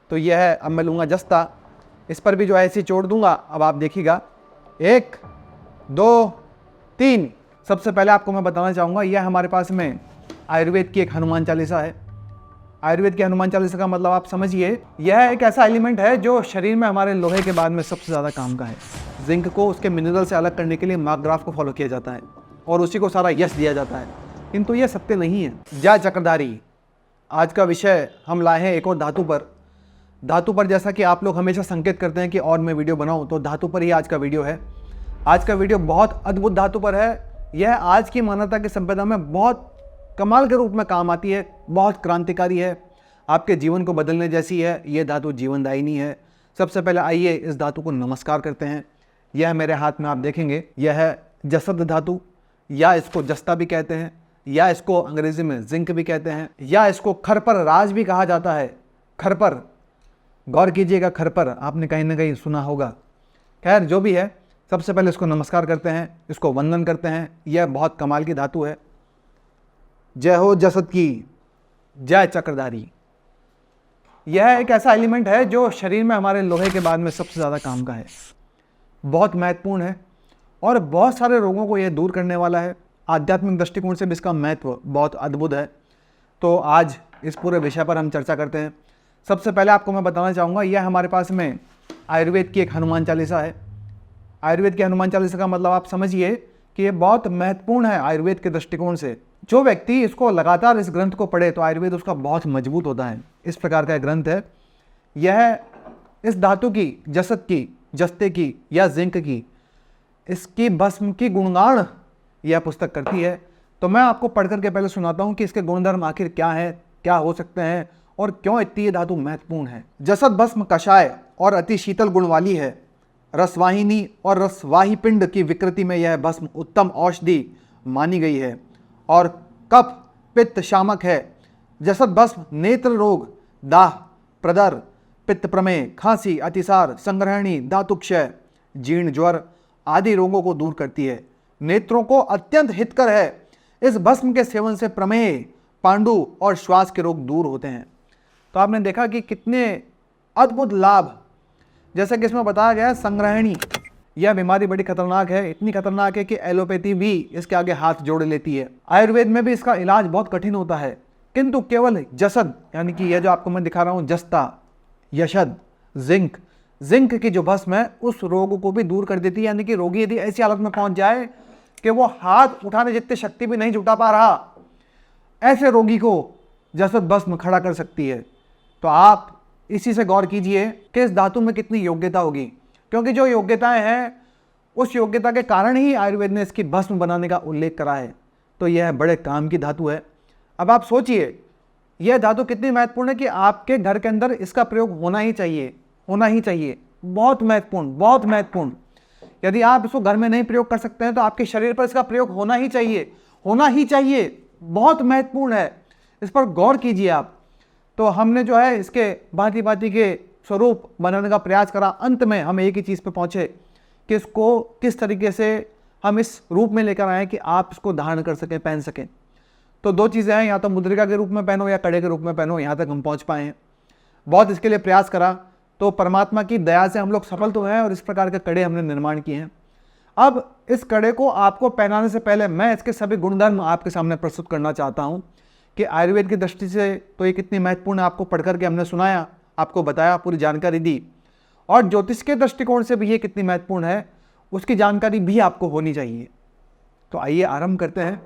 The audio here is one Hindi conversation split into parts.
तो यह है, अब मैं लूँगा जस्ता, इस पर भी जो है ऐसे छोड़ दूंगा। अब आप देखिएगा 1 2 3। सबसे पहले आपको मैं बताना चाहूँगा, यह हमारे पास में आयुर्वेद की एक हनुमान चालीसा है। आयुर्वेद की हनुमान चालीसा का मतलब आप समझिए, यह एक ऐसा एलिमेंट है जो शरीर में हमारे लोहे के बाद में सबसे ज़्यादा काम का है। जिंक को उसके मिनरल से अलग करने के लिए मार्क ग्राफ को फॉलो किया जाता है और उसी को सारा यश दिया जाता है, किंतु यह सत्य नहीं है। जय चक्रधारी। आज का विषय हम लाए हैं एक और धातु पर। धातु पर जैसा कि आप लोग हमेशा संकेत करते हैं कि और मैं वीडियो बनाऊं, तो धातु पर ही आज का वीडियो है। आज का वीडियो बहुत अद्भुत धातु पर है। यह आज की मानवता की संपदा में बहुत कमाल के रूप में काम आती है, बहुत क्रांतिकारी है, आपके जीवन को बदलने जैसी है। यह धातु जीवनदायिनी है। सबसे पहले आइए इस धातु को नमस्कार करते हैं। यह मेरे हाथ में आप देखेंगे, यह है जसद धातु, या इसको जस्ता भी कहते हैं, या इसको अंग्रेजी में जिंक भी कहते हैं, या इसको खरपर राज भी कहा जाता है। खरपर, गौर कीजिएगा, खरपर आपने कहीं ना कहीं सुना होगा। खैर जो भी है, सबसे पहले इसको नमस्कार करते हैं, इसको वंदन करते हैं। यह बहुत कमाल की धातु है। जय हो जसद की, जय चक्रधारी। यह एक ऐसा एलिमेंट है जो शरीर में हमारे लोहे के बाद में सबसे ज़्यादा काम का है, बहुत महत्वपूर्ण है और बहुत सारे रोगों को यह दूर करने वाला है। आध्यात्मिक दृष्टिकोण से भी इसका महत्व बहुत अद्भुत है। तो आज इस पूरे विषय पर हम चर्चा करते हैं। सबसे पहले आपको मैं बताना चाहूँगा, यह हमारे पास में आयुर्वेद की एक हनुमान चालीसा है। आयुर्वेद की हनुमान चालीसा का मतलब आप समझिए कि ये बहुत महत्वपूर्ण है आयुर्वेद के दृष्टिकोण से। जो व्यक्ति इसको लगातार इस ग्रंथ को पढ़े तो आयुर्वेद उसका बहुत मजबूत होता है। इस प्रकार का ग्रंथ है। यह इस धातु की, जसद की, जस्ते की या जिंक की, इसकी भस्म की गुणगान यह पुस्तक करती है। तो मैं आपको पढ़ करके पहले सुनाता हूँ कि इसके गुणधर्म आखिर क्या है, क्या हो सकते हैं और क्यों इतनी ये धातु महत्वपूर्ण है। जसद भस्म कषाय और अति शीतल गुण वाली है। रसवाहिनी और रसवाही पिंड की विकृति में यह भस्म उत्तम औषधि मानी गई है और कफ पित्त शामक है। जसद भस्म नेत्र रोग, दाह, प्रदर, पित्त प्रमेह, खांसी, अतिसार, संग्रहणी, धातुक्षय, जीर्ण ज्वर आदि रोगों को दूर करती है। नेत्रों को अत्यंत हितकर है। इस भस्म के सेवन से प्रमेह, पांडु और श्वास के रोग दूर होते हैं। तो आपने देखा कि कितने अद्भुत लाभ, जैसे कि इसमें बताया गया है, संग्रहणी, यह बीमारी बड़ी खतरनाक है, इतनी खतरनाक है कि एलोपैथी भी इसके आगे हाथ जोड़ लेती है। आयुर्वेद में भी इसका इलाज बहुत कठिन होता है, किंतु केवल जसद, यानी कि यह जो आपको मैं दिखा रहा हूँ, जस्ता, यशद, जिंक, जिंक की जो भस्म है उस रोग को भी दूर कर देती है। यानी कि रोगी यदि ऐसी हालत में पहुंच जाए कि वो हाथ उठाने जितनी शक्ति भी नहीं जुटा पा रहा, ऐसे रोगी को जसद भस्म खड़ा कर सकती है। तो आप इसी से गौर कीजिए कि इस धातु में कितनी योग्यता होगी, क्योंकि जो योग्यताएं हैं उस योग्यता के कारण ही आयुर्वेद ने इसकी भस्म बनाने का उल्लेख करा है। तो यह बड़े काम की धातु है। अब आप सोचिए यह धातु कितनी महत्वपूर्ण है कि आपके घर के अंदर इसका प्रयोग होना ही चाहिए, होना ही चाहिए। बहुत महत्वपूर्ण, बहुत महत्वपूर्ण। यदि आप इसको घर में नहीं प्रयोग कर सकते हैं तो आपके शरीर पर इसका प्रयोग होना ही चाहिए, होना ही चाहिए। बहुत महत्वपूर्ण है, इस पर गौर कीजिए आप। तो हमने जो है इसके भांति भांति के स्वरूप बनाने का प्रयास करा। अंत में हम एक ही चीज़ पे पहुँचे कि इसको किस तरीके से हम इस रूप में लेकर आए कि आप इसको धारण कर सकें, पहन सकें। तो दो चीज़ें हैं, या तो मुद्रिका के रूप में पहनो या कड़े के रूप में पहनो। यहाँ तक हम पहुँच पाए हैं। बहुत इसके लिए प्रयास करा, तो परमात्मा की दया से हम लोग सफल तो हैं और इस प्रकार के कड़े हमने निर्माण किए हैं। अब इस कड़े को आपको पहनाने से पहले मैं इसके सभी गुणधर्म आपके सामने प्रस्तुत करना चाहता हूँ कि आयुर्वेद की दृष्टि से तो ये कितनी महत्वपूर्ण है। आपको पढ़ करके हमने सुनाया, आपको बताया, पूरी जानकारी दी, और ज्योतिष के दृष्टिकोण से भी ये कितनी महत्वपूर्ण है उसकी जानकारी भी आपको होनी चाहिए। तो आइए आरंभ करते हैं।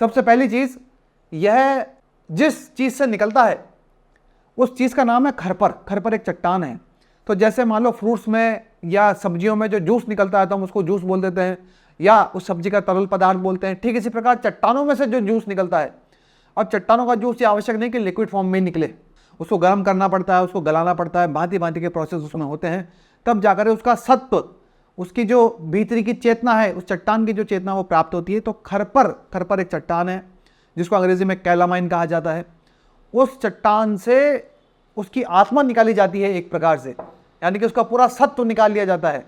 सबसे पहली चीज़, यह जिस चीज़ से निकलता है उस चीज़ का नाम है खरपर। खरपर एक चट्टान है। तो जैसे मान लो फ्रूट्स में या सब्जियों में जो जूस निकलता है तो हम उसको जूस बोल देते हैं, या उस सब्जी का तरल पदार्थ बोलते हैं। ठीक इसी प्रकार चट्टानों में से जो जूस निकलता है, अब चट्टानों का जूस ये आवश्यक नहीं कि लिक्विड फॉर्म में निकले, उसको गर्म करना पड़ता है, उसको गलाना पड़ता है, भांति भांति के प्रोसेस उसमें होते हैं, तब जाकर उसका सत्व, उसकी जो भीतरी की चेतना है, उस चट्टान की जो चेतना वो प्राप्त होती है। तो खरपर एक चट्टान है जिसको अंग्रेजी में कैलामाइन कहा जाता है। उस चट्टान से उसकी आत्मा निकाली जाती है एक प्रकार से, यानी कि उसका पूरा सत्व निकाल लिया जाता है।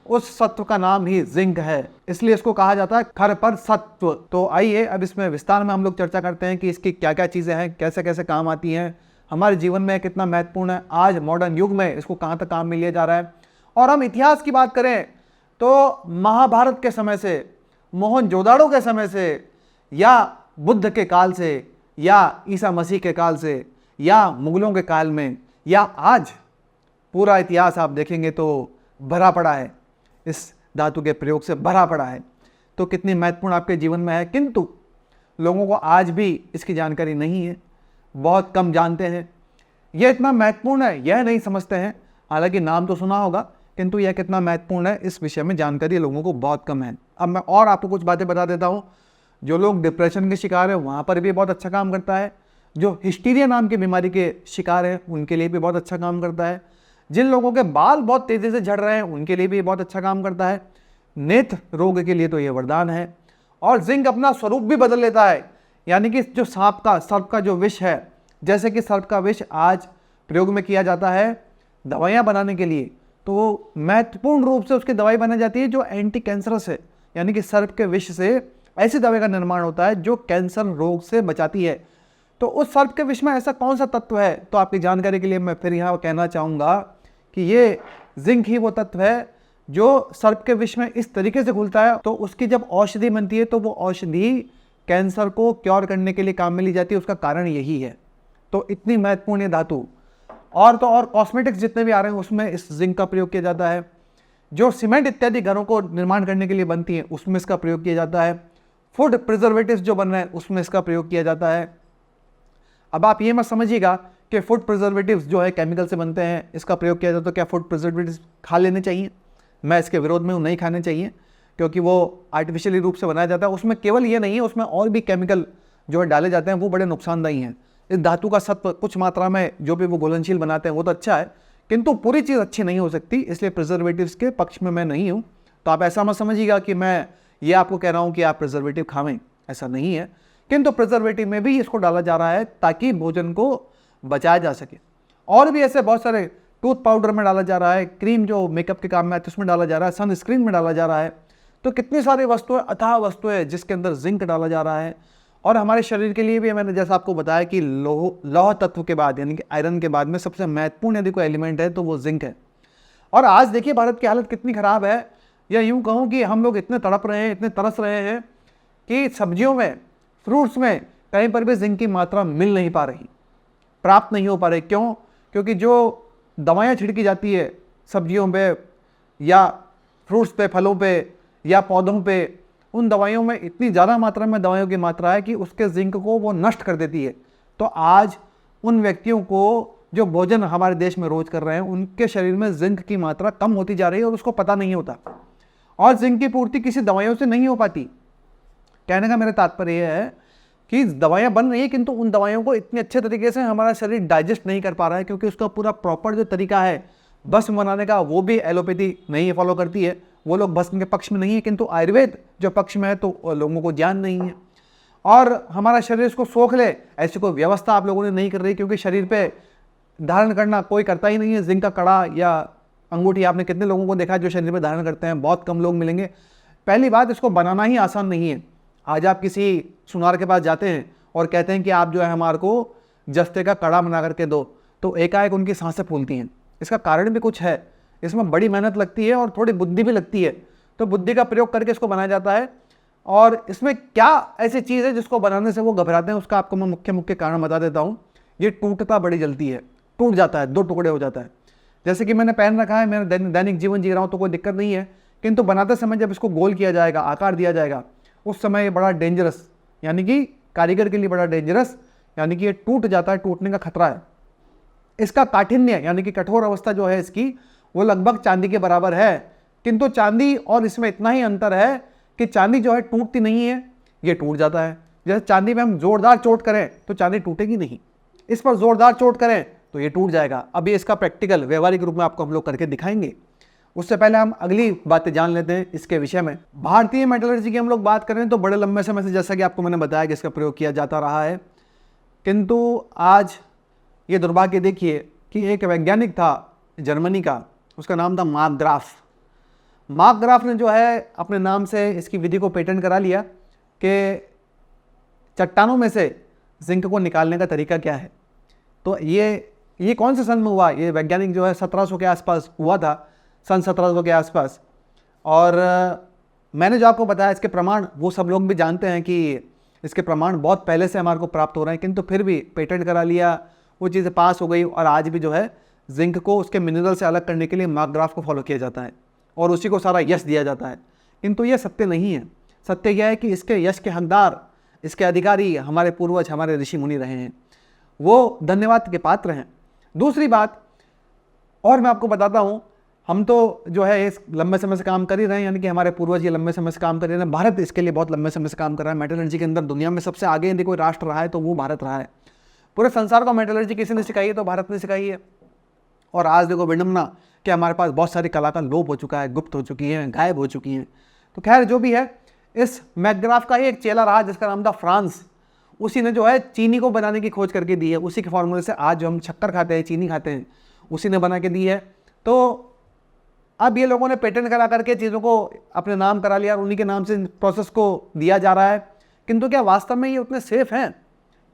उस सत्व का नाम ही जिंक है, इसलिए इसको कहा जाता है खरपर सत्व। तो आइए अब इसमें विस्तार में हम लोग चर्चा करते हैं कि इसकी क्या क्या चीज़ें हैं, कैसे कैसे काम आती हैं, हमारे जीवन में कितना महत्वपूर्ण है, आज मॉडर्न युग में इसको कहाँ तक काम में लिया जा रहा है। और हम इतिहास की बात करें तो महाभारत के समय से, मोहनजोदाड़ो के समय से, या बुद्ध के काल से, या ईसा मसीह के काल से, या मुगलों के काल में, या आज पूरा इतिहास आप देखेंगे तो भरा पड़ा है, इस धातु के प्रयोग से भरा पड़ा है। तो कितनी महत्वपूर्ण आपके जीवन में है, किंतु लोगों को आज भी इसकी जानकारी नहीं है, बहुत कम जानते हैं। यह इतना महत्वपूर्ण है यह नहीं समझते हैं, हालांकि नाम तो सुना होगा, किंतु यह कितना महत्वपूर्ण है इस विषय में जानकारी लोगों को बहुत कम है। अब मैं और आपको कुछ बातें बता देता हूँ। जो लोग डिप्रेशन के शिकार हैं वहाँ पर भी बहुत अच्छा काम करता है। जो हिस्टीरिया नाम की बीमारी के शिकार हैं उनके लिए भी बहुत अच्छा काम करता है। जिन लोगों के बाल बहुत तेज़ी से झड़ रहे हैं उनके लिए भी बहुत अच्छा काम करता है। नेत्र रोग के लिए तो ये वरदान है। और जिंक अपना स्वरूप भी बदल लेता है, यानी कि जो सर्प का जो विष है, जैसे कि सर्प का विष आज प्रयोग में किया जाता है दवाइयाँ बनाने के लिए, तो महत्वपूर्ण रूप से उसकी दवाई बनाई जाती है जो एंटी कैंसरस है, यानी कि सर्प के विष से ऐसी दवाई का निर्माण होता है जो कैंसर रोग से बचाती है। तो उस सर्प के विष में ऐसा कौन सा तत्व है, तो आपकी जानकारी के लिए मैं फिर यहाँ कहना चाहूँगा कि ये जिंक ही वो तत्व है जो सर्प के विष में इस तरीके से घुलता है, तो उसकी जब औषधि बनती है तो वो औषधि कैंसर को क्योर करने के लिए काम में ली जाती है। उसका कारण यही है। तो इतनी महत्वपूर्ण ये धातु। और तो और कॉस्मेटिक्स जितने भी आ रहे हैं उसमें इस जिंक का प्रयोग किया जाता है। जो सीमेंट इत्यादि घरों को निर्माण करने के लिए बनती है उसमें इसका प्रयोग किया जाता है। फूड प्रिजर्वेटिव्स जो बन रहे हैं उसमें इसका प्रयोग किया जाता है। अब आप ये मत समझिएगा कि फूड प्रिजर्वेटिव्स जो है केमिकल से बनते हैं, इसका प्रयोग किया जाता है तो क्या फूड प्रिजर्वेटिव्स खा लेने चाहिए? मैं इसके विरोध में हूँ, नहीं खाने चाहिए, क्योंकि वो आर्टिफिशियली रूप से बनाया जाता है। उसमें केवल ये नहीं है, उसमें और भी केमिकल जो है डाले जाते हैं, वो बड़े नुकसानदायी हैं। इस धातु का सत्व कुछ मात्रा में जो भी वो घुलनशील बनाते हैं वो तो अच्छा है, किंतु पूरी चीज़ अच्छी नहीं हो सकती, इसलिए प्रिजर्वेटिव्स के पक्ष में मैं नहीं हूँ। तो आप ऐसा मत समझिएगा कि मैं ये आपको कह रहा हूँ कि आप प्रिजर्वेटिव खावें, ऐसा नहीं है। किंतु प्रिजर्वेटिव में भी इसको डाला जा रहा है ताकि भोजन को बचाया जा सके। और भी ऐसे बहुत सारे, टूथ पाउडर में डाला जा रहा है, क्रीम जो मेकअप के काम में आती है उसमें डाला जा रहा है, सनस्क्रीन में डाला जा रहा है। तो कितनी सारी वस्तुएं, अथाह वस्तुएं जिसके अंदर जिंक डाला जा रहा है। और हमारे शरीर के लिए भी मैंने जैसा आपको बताया कि लौह तत्व के बाद यानी कि आयरन के बाद में सबसे महत्वपूर्ण यदि कोई एलिमेंट है तो वो जिंक है। और आज देखिए भारत की हालत कितनी ख़राब है, या यूँ कहूँ कि हम लोग इतने तड़प रहे हैं, इतने तरस रहे हैं कि सब्जियों में, फ्रूट्स में कहीं पर भी जिंक की मात्रा मिल नहीं पा रही, प्राप्त नहीं हो पा रही। क्यों? क्योंकि जो दवाइयाँ छिड़की जाती है सब्जियों पे या फ्रूट्स पे, फलों पे या पौधों पे, उन दवाइयों में इतनी ज़्यादा मात्रा में दवाइयों की मात्रा है कि उसके जिंक को वो नष्ट कर देती है। तो आज उन व्यक्तियों को जो भोजन हमारे देश में रोज कर रहे हैं उनके शरीर में जिंक की मात्रा कम होती जा रही है और उसको पता नहीं होता। और जिंक की पूर्ति किसी दवाइयों से नहीं हो पाती। कहने का मेरा तात्पर्य यह है कि दवाइयाँ बन रही है किंतु उन दवाइयों को इतने अच्छे तरीके से हमारा शरीर डाइजेस्ट नहीं कर पा रहा है, क्योंकि उसका पूरा प्रॉपर जो तरीका है भस्म बनाने का वो भी एलोपैथी नहीं फॉलो करती है, वो लोग भस्म के पक्ष में नहीं है, किंतु आयुर्वेद जो पक्ष में है तो लोगों को ज्ञान नहीं है। और हमारा शरीर इसको सोख ले ऐसी कोई व्यवस्था आप लोगों ने नहीं कर रही, क्योंकि शरीर पे धारण करना कोई करता ही नहीं है। जिंक का कड़ा या अंगूठी आपने कितने लोगों को देखा है जो शरीर पे धारण करते हैं? बहुत कम लोग मिलेंगे। पहली बात, इसको बनाना ही आसान नहीं है। आज आप किसी सुनार के पास जाते हैं और कहते हैं कि आप जो है हमारे को जस्ते का कड़ा बना करके दो, तो एकाएक उनकी सांसें फूलती हैं। इसका कारण भी कुछ है, इसमें बड़ी मेहनत लगती है और थोड़ी बुद्धि भी लगती है। तो बुद्धि का प्रयोग करके इसको बनाया जाता है। और इसमें क्या ऐसी चीज़ है जिसको बनाने से वो घबराते हैं, उसका आपको मैं मुख्य कारण बता देता हूँ। ये टूटता बड़ी जल्दी है, टूट जाता है, दो टुकड़े हो जाता है। जैसे कि मैंने पहन रखा है, मैंने दैनिक जीवन जी रहा हूँ तो कोई दिक्कत नहीं है, किंतु बनाते समय जब इसको गोल किया जाएगा, आकार दिया जाएगा, उस समय ये बड़ा डेंजरस, यानी कि कारीगर के लिए बड़ा डेंजरस, यानी कि ये टूट जाता है, टूटने का खतरा है। इसका काठिन्य यानी कि कठोर अवस्था जो है इसकी, वो लगभग चांदी के बराबर है। किंतु चांदी और इसमें इतना ही अंतर है कि चांदी जो है टूटती नहीं है, ये टूट जाता है। जैसे चांदी में हम जोरदार चोट करें तो चांदी टूटेगी नहीं, इस पर जोरदार चोट करें तो ये टूट जाएगा। अभी इसका प्रैक्टिकल व्यवहारिक रूप में आपको हम लोग करके दिखाएंगे। उससे पहले हम अगली बातें जान लेते हैं इसके विषय में। भारतीय मेटलर्जी की हम लोग बात करें तो बड़े लंबे समय से, जैसा कि आपको मैंने बताया, कि इसका प्रयोग किया जाता रहा है। किंतु आज ये दुर्भाग्य देखिए कि एक वैज्ञानिक था जर्मनी का, उसका नाम था मार्क ग्राफ। मार्क ग्राफ ने जो है अपने नाम से इसकी विधि को पेटेंट करा लिया कि चट्टानों में से जिंक को निकालने का तरीका क्या है। तो ये कौन से सन में हुआ? ये वैज्ञानिक जो है 1700 के आसपास हुआ था, सन 1700 के आसपास। और मैंने जो आपको बताया इसके प्रमाण वो सब लोग भी जानते हैं कि इसके प्रमाण बहुत पहले से हमारे को प्राप्त हो रहे हैं, किंतु फिर भी पेटेंट करा लिया, वो चीज़ें पास हो गई और आज भी जो है जिंक को उसके मिनरल से अलग करने के लिए मार्कग्राफ को फॉलो किया जाता है और उसी को सारा यश दिया जाता है। किंतु ये सत्य नहीं है। सत्य यह है कि इसके यश के हकदार, इसके अधिकारी हमारे पूर्वज, हमारे ऋषि मुनि रहे हैं, वो धन्यवाद के पात्र हैं। दूसरी बात और मैं आपको बताता हूँ, हम तो जो है इस लंबे समय से काम कर ही रहे हैं, यानी कि हमारे पूर्वज ये लंबे समय से काम कर रहे हैं। भारत इसके लिए बहुत लंबे समय से काम कर रहा है। मेटलर्जी के अंदर दुनिया में सबसे आगे यदि कोई राष्ट्र रहा है तो वो भारत रहा है। पूरे संसार को मेटलर्जी किसी ने सिखाई है तो भारत ने सिखाई है। और आज देखो विडम्बना कि हमारे पास बहुत सारी कला का लोप हो चुका है, गुप्त हो चुकी है, गायब हो चुकी हैं। तो खैर जो भी है, इस मैकग्राफ का ही एक चेला रहा जिसका नाम था फ्रांस। उसी ने जो है चीनी को बनाने की खोज करके दी है। उसी के फॉर्मूले से आज जो हम शक्कर खाते हैं, चीनी खाते हैं, उसी ने बना के दी है। तो अब ये लोगों ने पेटेंट करा करके चीज़ों को अपने नाम करा लिया और उन्हीं के नाम से प्रोसेस को दिया जा रहा है। किंतु क्या वास्तव में ये उतने सेफ हैं?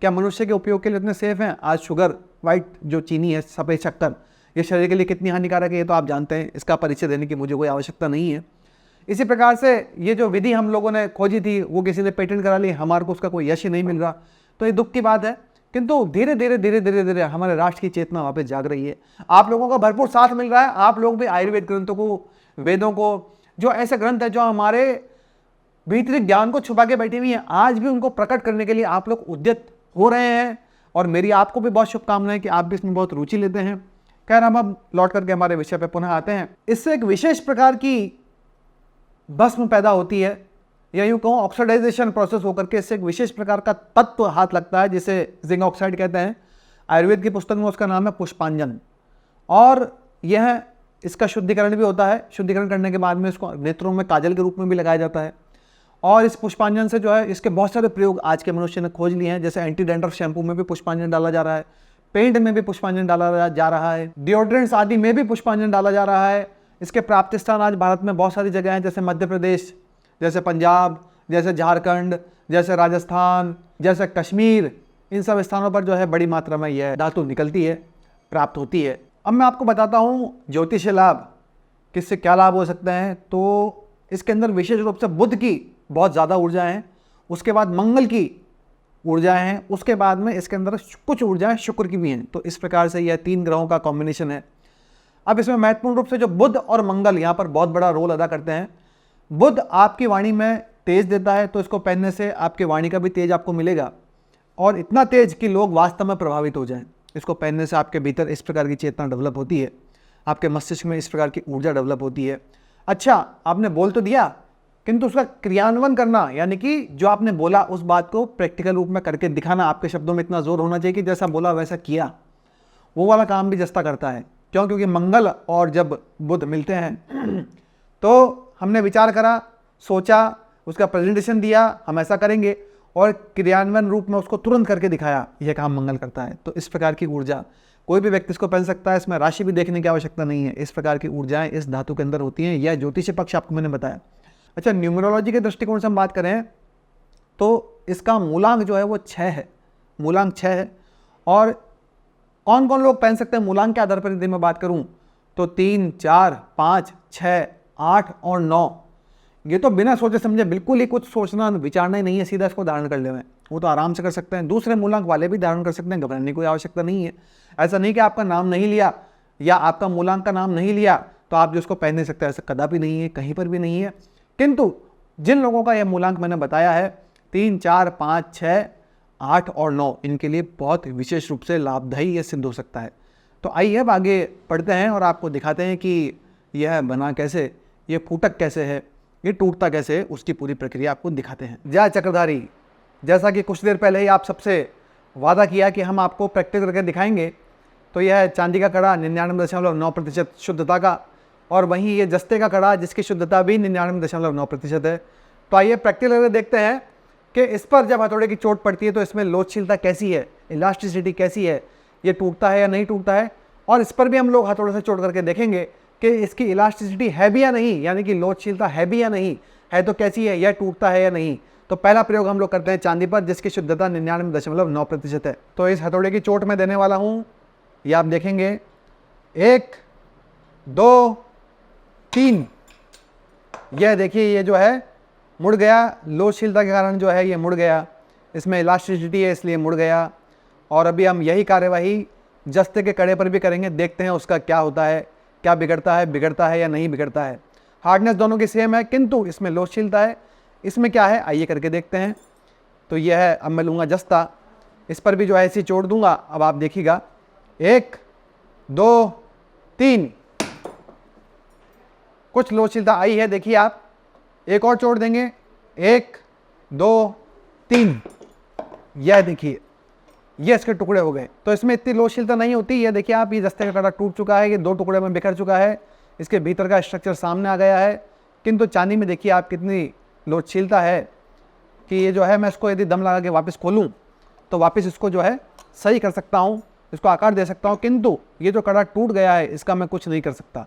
क्या मनुष्य के उपयोग के लिए उतने सेफ हैं? आज शुगर, वाइट जो चीनी है, सफ़ेद शक्कर, ये शरीर के लिए कितनी हानिकारक है ये तो आप जानते हैं। इसका परिचय देने की मुझे कोई आवश्यकता नहीं है। इसी प्रकार से ये जो विधि हम लोगों ने खोजी थी वो किसी ने पेटेंट करा ली, हमारे को उसका कोई यश ही नहीं मिल रहा। तो ये दुख की बात है। किंतु धीरे धीरे हमारे राष्ट्र की चेतना वापस जाग रही है। आप लोगों का भरपूर साथ मिल रहा है। आप लोग भी आयुर्वेद ग्रंथों को, वेदों को, जो ऐसे ग्रंथ है जो हमारे भीतरी ज्ञान को छुपा के बैठी हुई हैं, आज भी उनको प्रकट करने के लिए आप लोग उद्यत हो रहे हैं। और मेरी आपको भी बहुत शुभकामनाएं कि आप भी इसमें बहुत रुचि लेते हैं। खैर हम अब लौट करके हमारे विषय पर पुनः आते हैं। इससे एक विशेष प्रकार की भस्म पैदा होती है, या यूँ कहूँ ऑक्सीडाइजेशन प्रोसेस होकर के इससे एक विशेष प्रकार का तत्व हाथ लगता है जिसे जिंक ऑक्साइड कहते हैं। आयुर्वेद की पुस्तक में उसका नाम है पुष्पांजन। और यह इसका शुद्धिकरण भी होता है। शुद्धिकरण करने के बाद में इसको नेत्रों में काजल के रूप में भी लगाया जाता है। और इस पुष्पांजन से जो है इसके बहुत सारे प्रयोग आज के मनुष्य ने खोज लिए हैं। जैसे एंटी डैंड्रफ शैम्पू में भी पुष्पांजन डाला जा रहा है, पेंट में भी पुष्पांजन डाला जा रहा है, डिओड्रेंट्स आदि में भी पुष्पांजन डाला जा रहा है। इसके प्राप्ति स्थान आज भारत में बहुत सारी जगह हैं, जैसे मध्य प्रदेश, जैसे पंजाब, जैसे झारखंड, जैसे राजस्थान, जैसे कश्मीर। इन सब स्थानों पर जो है बड़ी मात्रा में यह धातु निकलती है, प्राप्त होती है। अब मैं आपको बताता हूँ ज्योतिष लाभ, किससे क्या लाभ हो सकते हैं। तो इसके अंदर विशेष रूप से बुध की बहुत ज़्यादा ऊर्जा है, उसके बाद मंगल की ऊर्जाएं हैं, उसके बाद में इसके अंदर कुछ ऊर्जाएं शुक्र की भी हैं। तो इस प्रकार से यह 3 ग्रहों का कॉम्बिनेशन है। अब इसमें महत्वपूर्ण रूप से जो बुध और मंगल यहाँ पर बहुत बड़ा रोल अदा करते हैं। बुध आपकी वाणी में तेज देता है, तो इसको पहनने से आपकी वाणी का भी तेज आपको मिलेगा, और इतना तेज कि लोग वास्तव में प्रभावित हो जाएं। इसको पहनने से आपके भीतर इस प्रकार की चेतना डेवलप होती है, आपके मस्तिष्क में इस प्रकार की ऊर्जा डेवलप होती है। अच्छा, आपने बोल तो दिया, किंतु उसका क्रियान्वयन करना, यानी कि जो आपने बोला उस बात को प्रैक्टिकल रूप में करके दिखाना, आपके शब्दों में इतना जोर होना चाहिए कि जैसा बोला वैसा किया, वो वाला काम भी जस्ता करता है। क्यों? क्योंकि मंगल और जब बुध मिलते हैं तो हमने विचार करा, सोचा, उसका प्रेजेंटेशन दिया, हम ऐसा करेंगे, और क्रियान्वयन रूप में उसको तुरंत करके दिखाया, यह काम मंगल करता है। तो इस प्रकार की ऊर्जा कोई भी व्यक्ति इसको पहन सकता है। इसमें राशि भी देखने की आवश्यकता नहीं है। इस प्रकार की ऊर्जाएं इस धातु के अंदर होती हैं। यह ज्योतिष पक्ष आपको मैंने बताया। अच्छा, न्यूमरोलॉजी के दृष्टिकोण से हम बात करें तो इसका मूलांक जो है वो 6 है। मूलांक 6 है। और कौन कौन लोग पहन सकते हैं मूलांक के आधार पर यदि मैं बात करूं तो 3, 4, 5, 6, 8 और 9, ये तो बिना सोचे समझे, बिल्कुल ही कुछ सोचना विचारना ही नहीं है, सीधा इसको धारण कर ले। वो तो आराम से कर सकते हैं। दूसरे मूलांक वाले भी धारण कर सकते हैं, घबराने की कोई आवश्यकता नहीं है। ऐसा नहीं कि आपका नाम नहीं लिया या आपका मूलांक का नाम नहीं लिया तो आप जिसको पहन नहीं सकते, ऐसा कदापि नहीं है, कहीं पर भी नहीं है। किंतु जिन लोगों का यह मूलांक मैंने बताया है 3, 4, 5, 6, 8 और 9, इनके लिए बहुत विशेष रूप से लाभदायी यह सिद्ध हो सकता है। तो आइए अब आगे पढ़ते हैं और आपको दिखाते हैं कि यह बना कैसे, ये फूटक कैसे है, ये टूटता कैसे है, उसकी पूरी प्रक्रिया आपको दिखाते हैं। जय चक्रधारी, जैसा कि कुछ देर पहले ही आप सबसे वादा किया कि हम आपको प्रैक्टिस करके दिखाएंगे, तो यह चांदी का कड़ा 99.9% शुद्धता का, और वहीं ये जस्ते का कड़ा जिसकी शुद्धता भी 99.9% है। तो आइए प्रैक्टिस करके देखते हैं कि इस पर जब हथौड़े की चोट पड़ती है तो इसमें लोचशीलता कैसी है, इलास्टिसिटी कैसी है, ये टूटता है या नहीं टूटता है। और इस पर भी हम लोग हथौड़े से चोट करके देखेंगे कि इसकी इलास्टिसिटी है भी या नहीं, यानी कि लोचशीलता है भी या नहीं, है तो कैसी है, यह टूटता है या नहीं। तो पहला प्रयोग हम लोग करते हैं चांदी पर, जिसकी शुद्धता 99.9% है। तो इस हथौड़े की चोट में देने वाला हूं, ये आप देखेंगे 1 2 3। यह देखिए ये जो है मुड़ गया, लोचशीलता के कारण जो है ये मुड़ गया, इसमें इलास्टिसिटी है इसलिए मुड़ गया। और अभी हम यही कार्यवाही जस्ते के कड़े पर भी करेंगे, देखते हैं उसका क्या होता है, क्या बिगड़ता है या नहीं बिगड़ता है। हार्डनेस दोनों की सेम है, किंतु इसमें लोचशीलता है, इसमें क्या है आइए करके देखते हैं। तो यह है, अब मैं लूँगा जस्ता, इस पर भी जो है ऐसी चोट दूंगा। अब आप देखिएगा 1 2 3, कुछ लोचशीलता आई है, देखिए आप। एक और चोट देंगे, 1 2 3, यह देखिए ये इसके टुकड़े हो गए। तो इसमें इतनी लोचशीलता नहीं होती। ये देखिए आप, ये जस्ते का कड़ा टूट चुका है, ये 2 टुकड़े में बिखर चुका है, इसके भीतर का स्ट्रक्चर सामने आ गया है। किंतु चांदी में देखिए आप कितनी लोचशीलता है कि ये जो है, मैं इसको यदि दम लगा के वापस खोलूँ तो वापस इसको जो है सही कर सकता हूँ, इसको आकार दे सकता हूँ। किंतु ये जो कड़ा टूट गया है इसका मैं कुछ नहीं कर सकता,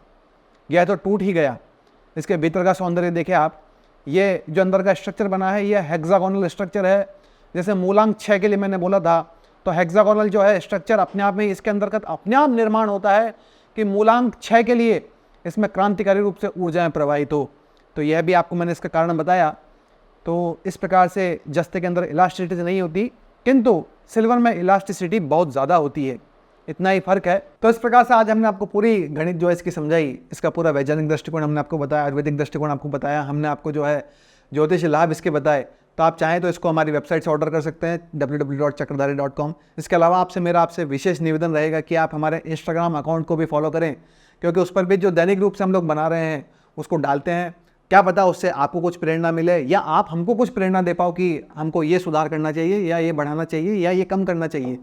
यह तो टूट ही गया। इसके भीतर का सौंदर्य देखिए आप, ये जो अंदर का स्ट्रक्चर बना है ये हेक्सागोनल स्ट्रक्चर है। जैसे मूलांक 6 के लिए मैंने बोला था, तो हेक्सागोनल जो है स्ट्रक्चर अपने आप में इसके अंदर का अपने आप निर्माण होता है कि मूलांक 6 के लिए इसमें क्रांतिकारी रूप से ऊर्जाएं प्रवाहित हो। तो यह भी आपको मैंने इसका कारण बताया। तो इस प्रकार से जस्ते के अंदर इलास्टिसिटी नहीं होती, किंतु सिल्वर में इलास्टिसिटी बहुत ज़्यादा होती है, इतना ही फर्क है। तो इस प्रकार से आज हमने आपको पूरी गणित जो है इसकी समझाई, इसका पूरा वैज्ञानिक दृष्टिकोण हमने आपको बताया, आयुर्वेदिक दृष्टिकोण आपको बताया, हमने आपको जो है ज्योतिष लाभ इसके बताए। तो आप चाहें तो इसको हमारी वेबसाइट से ऑर्डर कर सकते हैं www.चक्रधारी.com। इसके अलावा आपसे विशेष निवेदन रहेगा कि आप हमारे इंस्टाग्राम अकाउंट को भी फॉलो करें, क्योंकि उस पर भी जो दैनिक रूप से हम लोग बना रहे हैं उसको डालते हैं। क्या पता उससे आपको कुछ प्रेरणा मिले या आप हमको कुछ प्रेरणा दे पाओ कि हमको ये सुधार करना चाहिए या ये बढ़ाना चाहिए या ये कम करना चाहिए।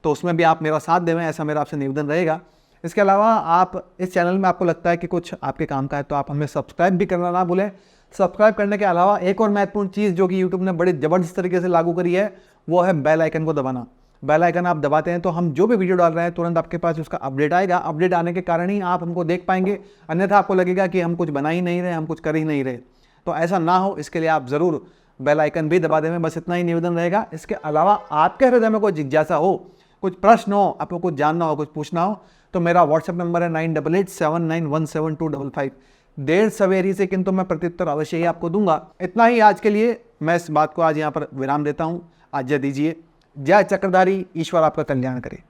तो उसमें भी आप मेरा साथ देवें, ऐसा मेरा आपसे निवेदन रहेगा। इसके अलावा आप इस चैनल में आपको लगता है कि कुछ आपके काम का है तो आप हमें सब्सक्राइब भी करना ना भूलें। सब्सक्राइब करने के अलावा एक और महत्वपूर्ण चीज़ जो कि यूट्यूब ने बड़ी ज़बरदस्त तरीके से लागू करी है, वो है बेल आइकन को दबाना। बेल आइकन आप दबाते हैं तो हम जो भी वीडियो डाल रहे हैं तुरंत आपके पास उसका अपडेट आएगा। अपडेट आने के कारण ही आप हमको देख पाएंगे, अन्यथा आपको लगेगा कि हम कुछ बना ही नहीं रहे, हम कुछ कर ही नहीं रहे। तो ऐसा ना हो, इसके लिए आप ज़रूर बेल आइकन भी दबा दें। बस इतना ही निवेदन रहेगा। इसके अलावा आपके हृदय में कोई जिज्ञासा हो, कुछ प्रश्न हो, आपको कुछ जानना हो, कुछ पूछना हो, तो मेरा व्हाट्सएप नंबर है 9887917255। देर सवेरी से किंतु मैं प्रत्युत्तर अवश्य ही आपको दूंगा। इतना ही आज के लिए, मैं इस बात को आज यहाँ पर विराम देता हूँ। आज जय दीजिए। जय चक्रधारी, ईश्वर आपका कल्याण करे।